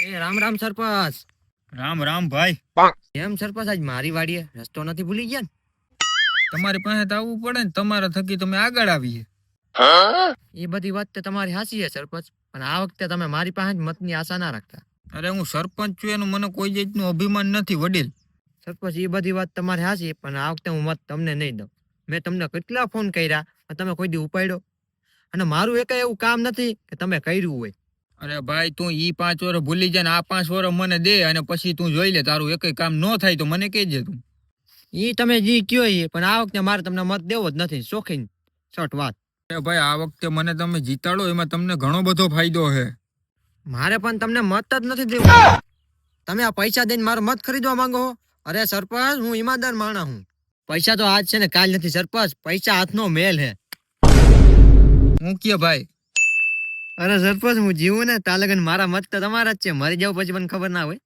એ રામ રામ સરપંચ. રામ રામ ભાઈ. એમ સરપંચ આજ મારી વાડીએ રસ્તો નથી ભૂલી ગયા ને? તમારી પાસે તો આવવું પડે ને, તમારા થકી તમે આગળ આવીએ. એ બધી વાત તો તમારી હાચી છે સરપંચ, પણ આ વખતે તમે મારી પાસે જ મતની આશા ના રાખતા. અરે હું સરપંચ છું એનું મને કોઈ જાતનું અભિમાન નથી વડીલ. સરપંચ એ બધી વાત તમારી હાચી, પણ આ વખતે હું મત તમને નહીં દઉં. મેં તમને કેટલા ફોન કર્યા પણ તમે કોઈ દી ઉપાડ્યો, અને મારું એક એવું કામ નથી કે તમે કર્યું હોય. અરે ભાઈ તું ઈ 5 વર્ષ ભૂલી જાય ને આ 5 વર્ષ મને દે, અને પછી તું જોઈ લે તારું એકય કામ ન થાય તો મને કહેજે તું. એ તમે જે કયો એ, પણ આ વખતે મારે તમને મત દેવો જ નથી. શોખીન શોર્ટ વાત. અરે ભાઈ આ વખતે મને તમે જીતાડો એમાં તમને ઘણો બધો ફાયદો છે. મારે પણ તમને મત જ નથી દેવું. તમે આ પૈસા દઈને મારો મત ખરીદવા માંગો છો? અરે સરપંચ, હું ઈમાનદાર માણસ હું. પૈસા તો આજ છે ને કાલ નથી સરપંચ. પૈસા હાથનો મેલ હે. હું કે ભાઈ અરે સરપંચ, હું જીવું ને ત્યાં લગન મારા મત તો તમારા જ છે. મરી જાવ પછી મને ખબર ના હોય.